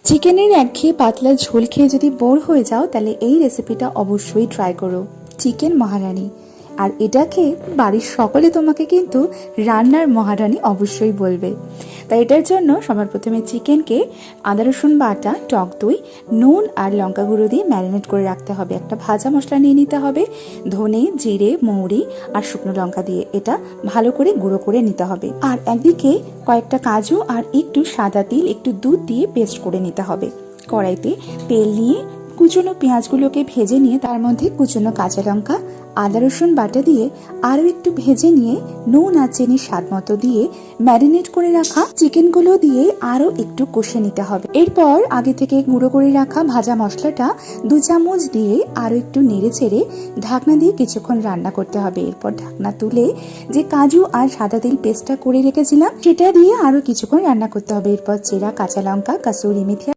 চিকেনের একঘেয়ে পাতলা ঝোল খেয়ে যদি বোর হয়ে যাও তাহলে এই রেসিপিটা অবশ্যই ট্রাই করো। চিকেন মহারানী। আর এটাকে বাড়ির সকলে তোমাকে কিন্তু রান্নার মহারানী অবশ্যই বলবে। তাই এটার জন্য সবার প্রথমে চিকেনকে আদা রসুন বাটা, টক দই, নুন আর লঙ্কা গুঁড়ো দিয়ে ম্যারিনেট করে রাখতে হবে। একটা ভাজা মশলা নিয়ে নিতে হবে, ধনে, জিরে, মৌরি আর শুকনো লঙ্কা দিয়ে এটা ভালো করে গুঁড়ো করে নিতে হবে। আর একদিকে কয়েকটা কাজু আর একটু সাদা তিল, একটু দুধ দিয়ে পেস্ট করে নিতে হবে। কড়াইতে তেল নিয়ে কুচনো পেঁয়াজগুলোকে ভেজে নিয়ে তার মধ্যে কুচনো কাঁচা লঙ্কা, আদা রসুন বাটা দিয়ে আরও একটু ভেজে নিয়ে নুন আর চিনি স্বাদ মতো দিয়ে ম্যারিনেট করে রাখা চিকেনগুলো দিয়ে আরও একটু কষে নিতে হবে। এরপর আগে থেকে গুঁড়ো করে রাখা ভাজা মশলাটা 2 চামচ দিয়ে আরও একটু নেড়ে চেড়ে ঢাকনা দিয়ে কিছুক্ষণ রান্না করতে হবে। এরপর ঢাকনা তুলে যে কাজু আর সাদা তিল পেস্টটা করে রেখেছিলাম সেটা দিয়ে আরও কিছুক্ষণ রান্না করতে হবে। এরপর চেরা কাঁচা লঙ্কা, কাসুরি মেথি